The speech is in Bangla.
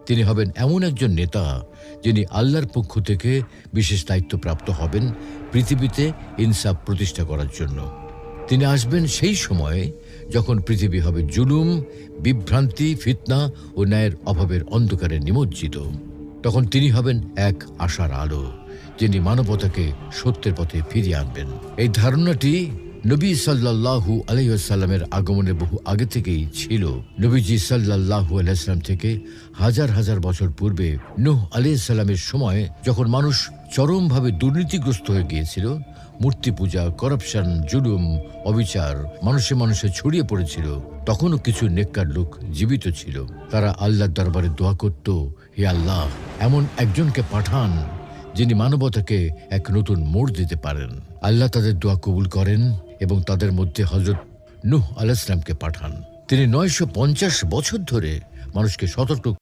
তিনি হবেন এমন একজন নেতা যিনি আল্লাহর পক্ষ থেকে বিশেষ দায়িত্বপ্রাপ্ত হবেন পৃথিবীতে ইনসাফ প্রতিষ্ঠা করার জন্য। তিনি আসবেন সেই সময়ে যখন পৃথিবী হবে জুলুম, বিভ্রান্তি, ফিতনা ও ন্যায়ের অভাবের অন্ধকারে নিমজ্জিত। তখন তিনি হবেন এক আশার আলো, যিনি মানবতাকে সত্যের পথে ফিরিয়ে আনবেন। এই ধারণাটি নবী সাল্লাল্লাহু আলাইহি ওয়াসাল্লামের আগমনের বহু আগে থেকেই ছিল। নবীজি সাল্লাল্লাহু আলাইহি ওয়াসাল্লাম থেকে হাজার হাজার বছর পূর্বে নূহ আলাইহিস সালামের সময় যখন মানুষ চরমভাবে দুর্নীতিগ্রস্ত হয়ে গিয়েছিল, মূর্তি পূজা, করাপশন, জুলুম, অবিচার মানুষে মানুষে ছড়িয়ে পড়েছিল, তখনও কিছু নেককার লোক জীবিত ছিল। তারা আল্লাহর দরবারে দোয়া করত, হে আল্লাহ, এমন একজনকে পাঠান যিনি মানবতাকে এক নতুন মোড় দিতে পারেন। আল্লাহ তাদের দোয়া কবুল করেন এবং তাদের মধ্যে হযরত নূহ আলাইহিস সালামকে পাঠান। তিনি 950 বছর ধরে মানুষকে সতর্ক